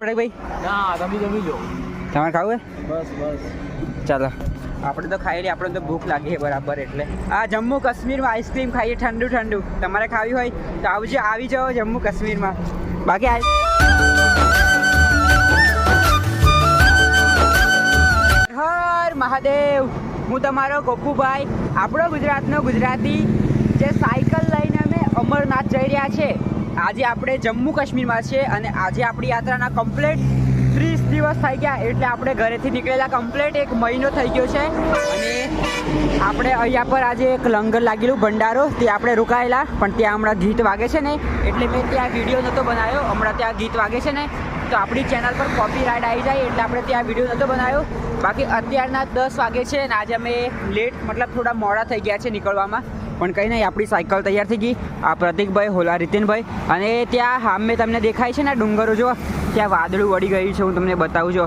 પડે ભાઈ ના તમે જમી લો. તમારે ખાવું બસ બસ ચાલો આપણે તો ખાઈ લઈએ, આપણે તો ભૂખ લાગી છે બરાબર. એટલે આ જમ્મુ કાશ્મીરમાં આઈસ્ક્રીમ ખાઈએ ઠંડુ ઠંડુ. તમારે ખાવી હોય તો આવજો, આવી જાઓ જમ્મુ કાશ્મીરમાં. બાકી હર મહાદેવ, હું તમારો ગોપુભાઈ, આપણો ગુજરાતનો ગુજરાતી જે સાયકલ લઈને અમે અમરનાથ જઈ રહ્યા છે. આજે આપણે જમ્મુ કાશ્મીરમાં છે અને આજે આપણી યાત્રાના કમ્પ્લીટ 30 દિવસ થઈ ગયા. એટલે આપણે ઘરેથી નીકળેલા કમ્પ્લીટ 1 મહિનો થઈ ગયો છે. અને આપણે અહીંયા પર આજે એક લંગર લાગેલું ભંડારો, તે આપણે રોકાયેલા, પણ ત્યાં હમણાં ગીત વાગે છે ને એટલે મેં ત્યાં વિડીયો નહોતો બનાવ્યો. હમણાં ત્યાં ગીત વાગે છે ને તો આપણી ચેનલ પર કોપીરાઇટ આવી જાય એટલે આપણે ત્યાં વિડીયો નહોતો બનાવ્યો. બાકી અત્યારના 10 વાગે છે અને આજે અમે લેટ મતલબ થોડા મોડા થઈ ગયા છે નીકળવામાં. પણ કંઈ નહીં, આપણી સાયકલ તૈયાર થઈ ગઈ. આ પ્રતિકભાઈ, હોલા રીતિનભાઈ, અને ત્યાં સામે તમને દેખાય છે ને ડુંગરો જો, ત્યાં વાદળું વળી ગયું છે. હું તમને બતાવું જો,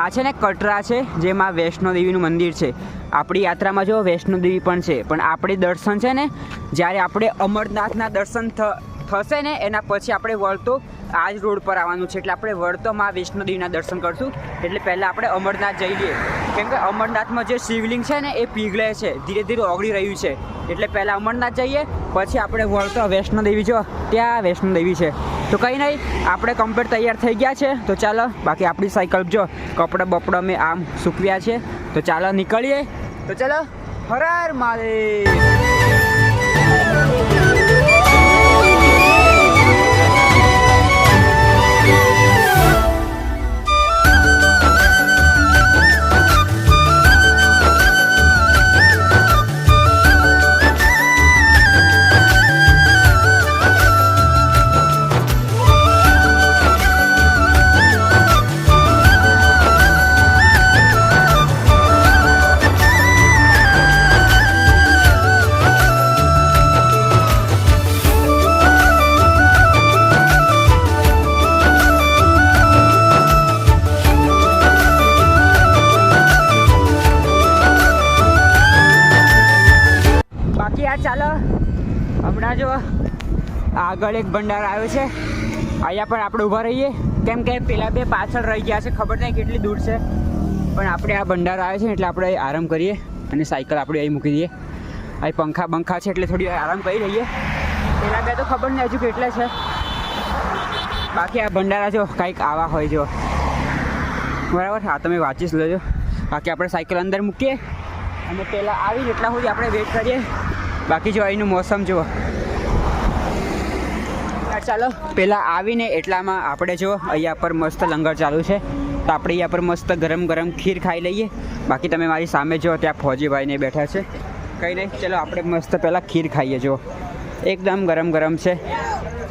આ છે ને કટરા છે જેમાં વૈષ્ણોદેવીનું મંદિર છે. આપણી યાત્રામાં જો વૈષ્ણોદેવી પણ છે, પણ આપણે દર્શન છે ને જ્યારે આપણે અમરનાથના દર્શન થશે ને એના પછી આપણે વળતો આ જ રોડ પર આવવાનું છે. એટલે આપણે વળતોમાં વૈષ્ણોદેવીના દર્શન કરશું. એટલે પહેલાં આપણે અમરનાથ જઈ લઈએ, કેમ કે અમરનાથમાં જે શિવલિંગ છે ને એ પીગળે છે, ધીરે ધીરે ઓગળી રહ્યું છે. એટલે પહેલાં અમરનાથ જઈએ, પછી આપણે વળતો વૈષ્ણોદેવી જો, ત્યાં વૈષ્ણોદેવી છે. તો કંઈ નહીં, આપણે કમ્પ્લીટ તૈયાર થઈ ગયા છે. તો ચાલો, બાકી આપણી સાયકલ જો કપડાં બપડા મેં આમ સૂકવ્યા છે. તો ચાલો નીકળીએ. તો ચાલો, હર હર મહાદેવ. ચાલો, હમણાં જો આગળ એક ભંડાર આવ્યો છે, અહીંયા પણ આપણે ઊભા રહીએ, કેમ કે પેલા બે પાછળ રહી ગયા છે, ખબર નહીં કેટલી દૂર છે. પણ આપણે આ ભંડાર આવે છે એટલે આપણે આરામ કરીએ અને સાયકલ આપણે અહીં મૂકી દઈએ. અહીં પંખા બંખા છે એટલે થોડી આરામ કરી લઈએ. પેલા બે તો ખબર નહીં હજુ કેટલા છે. બાકી આ ભંડારા જો કંઈક આવા હોય જો, બરાબર. હા, તમે વાંચી લેજો. બાકી આપણે સાયકલ અંદર મૂકીએ અને પહેલાં આવીને એટલા સુધી આપણે વેઇટ કરીએ. બાકી જો અહીંનું મોસમ જુઓ. ચાલો, પહેલાં આવીને એટલામાં આપણે જો અહીંયા પર મસ્ત લંગર ચાલુ છે, તો આપણે અહીંયા પર મસ્ત ગરમ ગરમ ખીર ખાઈ લઈએ. બાકી તમે મારી સામે જો ત્યાં ફૌજીભાઈને બેઠા છે. કંઈ નહીં, ચલો આપણે મસ્ત પહેલાં ખીર ખાઈએ. જો એકદમ ગરમ ગરમ છે.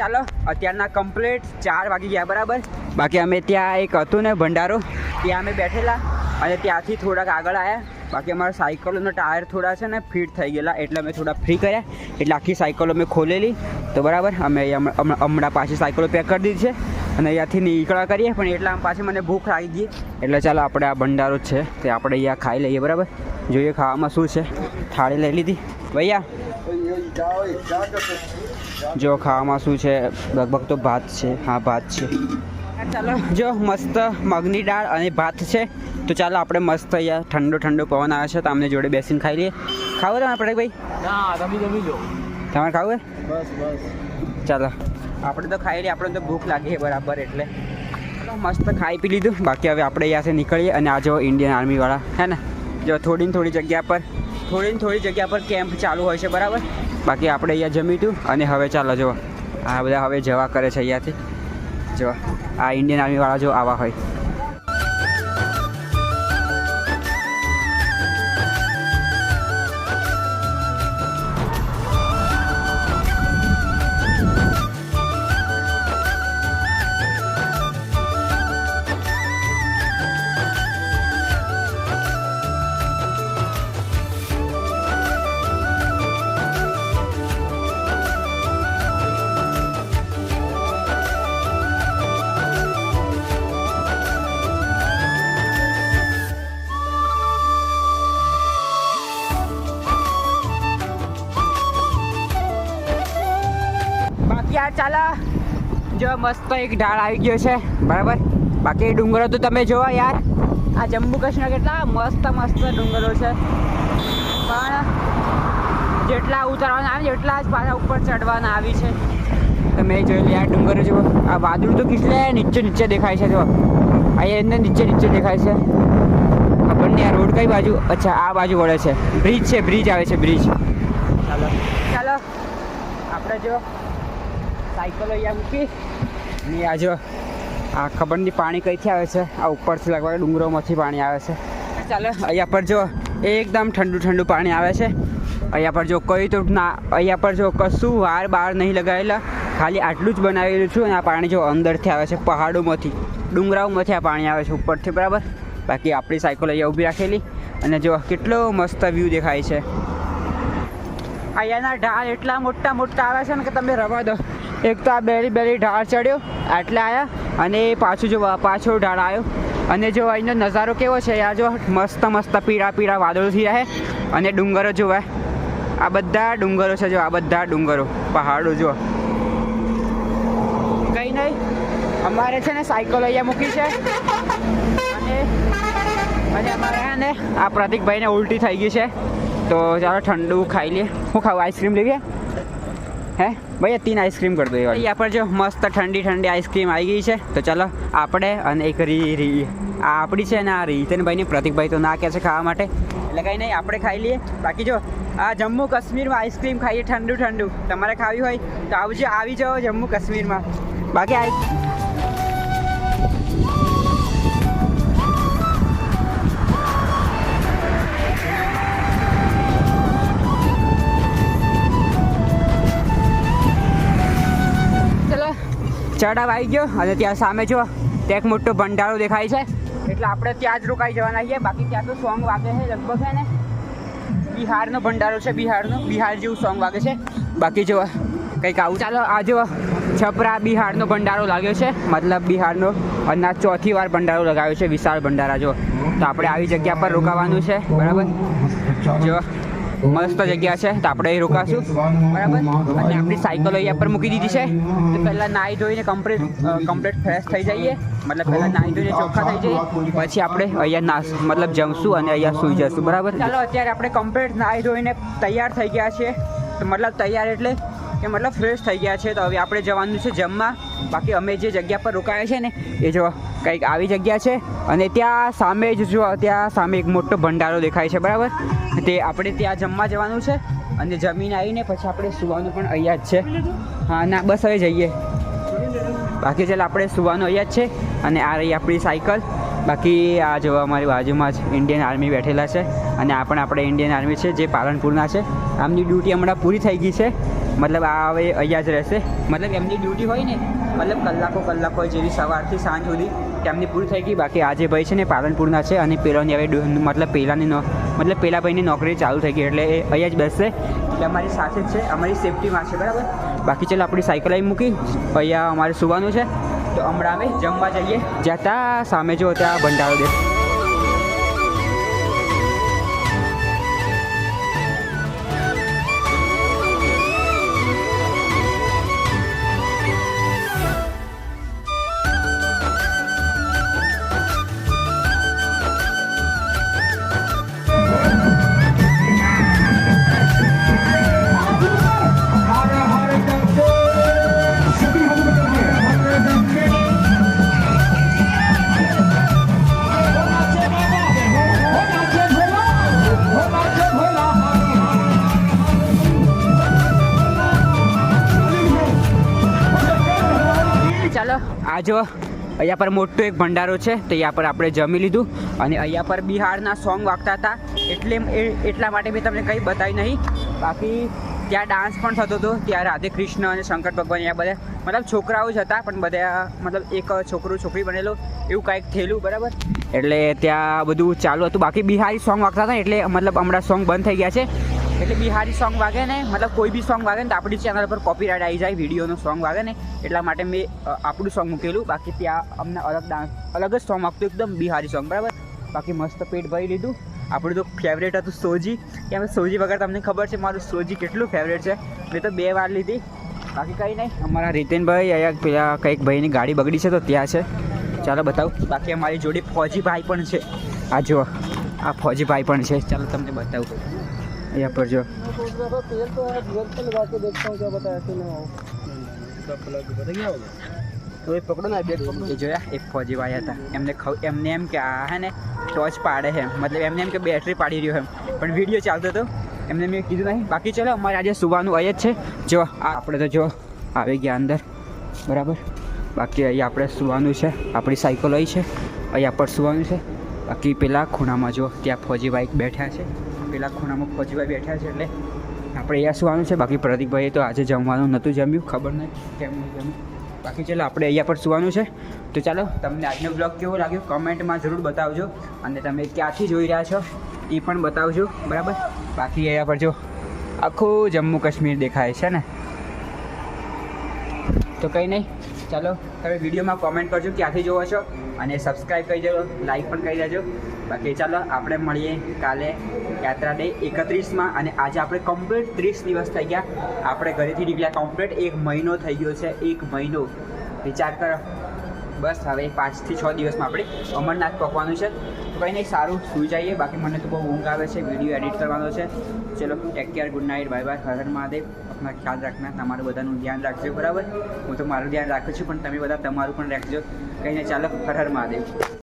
ચાલો, અત્યારના કમ્પ્લીટ 4 વાગી ગયા બરાબર. બાકી અમે ત્યાં એક હતું ને ભંડારો, ત્યાં અમે બેઠેલા અને ત્યાંથી થોડાક આગળ આવ્યા. બાકી અમારા સાયકલોના ટાયર થોડા છે ને ફિટ થઈ ગયેલા, એટલે અમે થોડા ફ્રી કર્યા. એટલે આખી સાયકલો મેં ખોલેલી. તો બરાબર, અમે હમણાં પાછી સાયકલો પેક કરી દીધી છે અને અહીંયાથી નીકળવા કરીએ. પણ એટલા પાછી મને ભૂખ લાગી ગઈ, એટલે ચાલો આપણે આ ભંડારો છે તે આપણે અહીંયા ખાઈ લઈએ. બરાબર, જોઈએ ખાવામાં શું છે. થાળી લઈ લીધી ભૈયા. જો ખાવામાં શું છે, લગભગ તો ભાત છે. હા, ભાત છે. ચાલો, જો મસ્ત મગની દાળ અને ભાત છે. તો ચાલો આપણે મસ્ત અહીંયા ઠંડો ઠંડો પવન આવે છે તો અમને જોડે બેસીને ખાઈ લઈએ. ખાવું તમારે પડે ભાઈ? ના તમે જમી લો. તમારે ખાવું? બસ બસ ચાલો, આપણે તો ખાઈ લઈએ, આપણે તો ભૂખ લાગી છે બરાબર. એટલે મસ્ત ખાઈ પી લીધું. બાકી હવે આપણે અહીંયાથી નીકળીએ. અને આ જો ઇન્ડિયન આર્મીવાળા હે ને, જો થોડી જગ્યા પર કેમ્પ ચાલુ હોય છે બરાબર. બાકી આપણે અહીંયા જમીતું અને હવે ચાલો જો આ બધા હવે જવા કરે છે અહીંયાથી. જો આ ઇન્ડિયન આર્મીવાળા જો આવા હોય. ચાલો, જો મસ્ત એક ઢાળ આવી ગયો છે બરાબર. બાકી ડુંગરો તો તમે જોવો યાર, આ જમ્મુ કાશ્મીર કેટલા મસ્ત મસ્ત ડુંગરો છે, પણ જેટલા ઉતરવાના આવે એટલા જ પાછા ઉપર ચડવાના આવી છે. તમે જોઈ લે આ ડુંગરો જુઓ, આ વાદળ તો કેટલે નીચે નીચે દેખાય છે. જો અહીંયા એને નીચે નીચે દેખાય છે. ખબર નહીં આ રોડ કઈ બાજુ, અચ્છા આ બાજુ વળે છે. બ્રિજ છે, બ્રિજ આવે છે, બ્રિજ. ચાલો ચાલો આપણે જો સાયકલ અહીંયા મૂકી ને આ જો આ ખબર નહીં પાણી કઈથી આવે છે, આ ઉપરથી લગભગ ડુંગરોમાંથી પાણી આવે છે. ચાલો અહીંયા પર જો એકદમ ઠંડુ ઠંડુ પાણી આવે છે. અહીંયા પર જો કઈ તો ના, અહીંયા પર જો કશું વાર બહાર નહીં લગાવેલા, ખાલી આટલું જ બનાવેલું છું. અને આ પાણી જો અંદરથી આવે છે, પહાડોમાંથી ડુંગરાઓમાંથી આ પાણી આવે છે ઉપરથી, બરાબર. બાકી આપણી સાયકલ અહીંયા ઊભી રાખેલી અને જો કેટલો મસ્ત વ્યૂ દેખાય છે. અહીંયાના ઢાળ એટલા મોટા મોટા આવે છે ને કે તમે રવા દો. એક તો આ બેલી ઢાળ ચડ્યો આટલે આવ્યા, અને પાછું જો પાછો ઢાળ આવ્યો. અને જો અહીંનો નજારો કેવો છે યાર, જો મસ્ત મસ્ત પીળા પીળા વાદળોથી રહે. અને ડુંગરો જોવા, આ બધા ડુંગરો છે, જો આ બધા ડુંગરો પહાડો જો. કંઈ નહીં, અમારે છે ને સાયકલ અહીંયા મૂકી છે. અને અમારે ને આ પ્રતિકભાઈને ઉલટી થઈ ગઈ છે, તો ચાલો ઠંડુ ખાઈ લઈએ. શું ખાવું, આઈસ્ક્રીમ લેવી હે ભાઈ? 3 આઈસ્ક્રીમ કરી દો. અહીંયા પર જો મસ્ત ઠંડી ઠંડી આઈસ્ક્રીમ આવી ગઈ છે. તો ચાલો આપણે અને એક રી આ આપણી છે ને આ રીતનભાઈની, પ્રતિકભાઈ તો ના કહે છે ખાવા માટે, એટલે કંઈ નહીં આપણે ખાઈ લઈએ. બાકી જો આ જમ્મુ કાશ્મીરમાં આઈસ્ક્રીમ ખાઈએ ઠંડુ ઠંડુ. તમારે ખાવી હોય તો આવજો, આવી જાઓ જમ્મુ કાશ્મીરમાં. બાકી ચડાવ આવી ગયો અને ત્યાં સામે જો ત્યાં એક મોટો ભંડારો દેખાય છે, એટલે આપણે ત્યાં જ રોકાઈ જવાના છીએ. બાકી ત્યાં તો સોંગ વાગે છે લગભગ, છે ને બિહારનો ભંડારો છે, બિહાર જેવું સોંગ વાગે છે. બાકી જો કંઈક આવું. ચાલો આ જો છપરા બિહારનો ભંડારો લાગ્યો છે, મતલબ બિહારનો, અને આ 4થી વાર ભંડારો લગાવ્યો છે, વિશાળ ભંડારા. જો તો આપણે આવી જગ્યા પર રોકાવાનું છે, બરાબર. જો મસ્ત જગ્યા છે, તો આપણે અહીં રોકાશું, બરાબર. અને આપણી સાયકલો અહીંયા પર મૂકી દીધી છે. તો પહેલાં નાહી ધોઈને કમ્પ્લીટ ફ્રેશ થઈ જઈએ, મતલબ પહેલાં નાહી ધોઈને ચોખ્ખા થઈ જઈએ, પછી આપણે અહીંયા મતલબ જમશું અને અહીંયા સૂઈ જશું, બરાબર. ચાલો અત્યારે આપણે કમ્પ્લીટ નાહી ધોઈને તૈયાર થઈ ગયા છીએ. તો મતલબ તૈયાર એટલે કે મતલબ ફ્રેશ થઈ ગયા છે. તો હવે આપણે જવાનું છે જમવા. બાકી અમે જે જગ્યા પર રોકાયા છે ને એ જો કંઈક આવી જગ્યા છે, અને ત્યાં સામે જ જો ત્યાં સામે એક મોટો ભંડારો દેખાય છે, બરાબર. તે આપણે ત્યાં જમવા જવાનું છે, અને જમીને આવીને પછી આપણે સુવાનું પણ અહીંયા જ છે. હા ના બસ હવે જઈએ. બાકી ચાલ આપણે સુવાનું અહીંયા જ છે. અને આ રહી આપણી સાયકલ. બાકી આ જો અમારી બાજુમાં જ ઇન્ડિયન આર્મી બેઠેલા છે, અને આ પણ આપણે ઇન્ડિયન આર્મી છે જે પાલનપુરના છે. આમની ડ્યુટી હમણાં પૂરી થઈ ગઈ છે, મતલબ આ હવે અહીંયા જ રહેશે. મતલબ એમની ડ્યુટી હોય ને, મતલબ કલાકો જેવી સવારથી સાંજ સુધી તેમની પૂરી થઈ ગઈ. બાકી આજે ભાઈ છે ને પાલનપુરના છે, અને પેલાની હવે મતલબ પેલા ભાઈની નોકરી ચાલુ થઈ ગઈ, એટલે એ અહીંયા જ બેસશે. એટલે અમારી સાથે જ છે, અમારી સેફટીમાં છે, બરાબર. બાકી ચાલો આપણી સાયકલ અહીં મૂકી, અહીંયા અમારે સુવાનું છે. તો હમણાં અમે જમવા જઈએ. જ્યાં ત્યાં સામે જો ત્યાં ભંડારો દે. ચાલો આ જો અહીંયા પર મોટો એક ભંડારો છે, તો અહીંયા પર આપણે જમી લીધું. અને અહીંયા પર બિહારના સોંગ વાગતા હતા, એટલા માટે મેં તમને કંઈ બતાવી નહીં. બાકી ત્યાં ડાન્સ પણ થતો હતો. ત્યાં રાધે કૃષ્ણ અને શંકર ભગવાન અહીંયા બધા મતલબ છોકરાઓ જ હતા, પણ બધા મતલબ એક છોકરો છોકરી બનેલો એવું કાંઈક થયેલું, બરાબર. એટલે ત્યાં બધું ચાલુ હતું. બાકી બિહારી સોંગ વાગતા હતા, એટલે મતલબ હમણાં સોંગ બંધ થઈ ગયા છે. એટલે બિહારી સોંગ વાગે ને, મતલબ કોઈ બી સોંગ વાગે ને તો આપણી ચેનલ પર કોપીરાઇટ આવી જાય, વિડીયોનો સોંગ વાગે ને, એટલા માટે મેં આપણું સોંગ મૂકેલું. બાકી ત્યાં અમને અલગ જ સોંગ આપતું, એકદમ બિહારી સોંગ, બરાબર. બાકી મસ્ત પેટ ભરી લીધું. આપણું તો ફેવરેટ હતું સોજી, કે અમે સોજી વગર તમને ખબર છે મારું સોજી કેટલું ફેવરેટ છે. મેં તો 2 વાર લીધી. બાકી કંઈ નહીં. અમારા રીતેનભાઈ અહીંયા પેલા કંઈક ભાઈની ગાડી બગડી છે, તો ત્યાં છે. ચાલો બતાવું. બાકી અમારી જોડે ફौजीભાઈ પણ છે. આ જો આ ફौजीભાઈ પણ છે. ચાલો તમને બતાવું. અહીંયા પર જો પકડો ના બેગ પકડો. એ જોયા એક ફौजीભાઈ હતા. એમને એમ કે આ હે ને ટોર્ચ પાડે છે, મતલબ એમને એમ કે બેટરી પાડી રહ્યો એમ, પણ વિડીયો ચાલતો હતો એમને મેં કીધું નહીં. બાકી ચલો અમારે આજે સુવાનું અહીં જ છે. જો આ આપણે તો જો આવી ગયા અંદર બરાબર. બાકી અહીં આપણે સુવાનું છે. આપણી સાયકલ અહીં છે, અહીં આપણે સુવાનું છે. બાકી પેલા ખૂણામાં જો ત્યાં ફौजीભાઈ બેઠા છે. પેલા ખૂણામાં ફौजीભાઈ બેઠા છે એટલે આપણે અહીંયા સુવાનું છે. બાકી પ્રતિકભાઈએ તો આજે જમવાનું નહોતું જમ્યું, ખબર નહીં કેમ નહીં જમ્યું. બાકી ચાલો આપણે અહીંયા પર સુવાનું છે. તો ચાલો તમને આજનો બ્લોગ કેવો લાગ્યો કમેન્ટમાં જરૂર બતાવજો, અને તમે ક્યાંથી જોઈ રહ્યા છો એ પણ બતાવજો બરાબર. બાકી અહીંયા પર જો આખું જમ્મુ કાશ્મીર દેખાય છે ને. તો કંઈ નહીં, ચાલો તમે વિડીયોમાં કોમેન્ટ કરજો ક્યાંથી જોવો છો, અને સબસ્ક્રાઈબ કરી દેજો, લાઈક પણ કરી દેજો. બાકી ચાલો આપણે મળીએ કાલે યાત્રા ડે 31માં. અને આજે આપણે કમ્પ્લીટ 30 દિવસ થઈ ગયા આપણે ઘરેથી નીકળ્યા. કમ્પ્લીટ 1 મહિનો થઈ ગયો છે. 1 મહિનો વિચાર કરો. બસ હવે 5 થી 6 દિવસમાં આપણે અમરનાથ પહોંચવાનું છે. તો કંઈ નહીં, સારું સૂઈ જઈએ. બાકી મને તો બહુ ઊંઘ આવે છે, વિડીયો એડિટ કરવાનો છે. ચલો take care, good night, bye bye, Har Har Mahadev. આપણા ખ્યાલ રાખના, તમારું બધાનું ધ્યાન રાખજો બરાબર. હું તો મારું ધ્યાન રાખું છું, પણ તમે બધા તમારું પણ રાખજો. કંઈ નહીં, ચાલો હર હર મહાદેવ.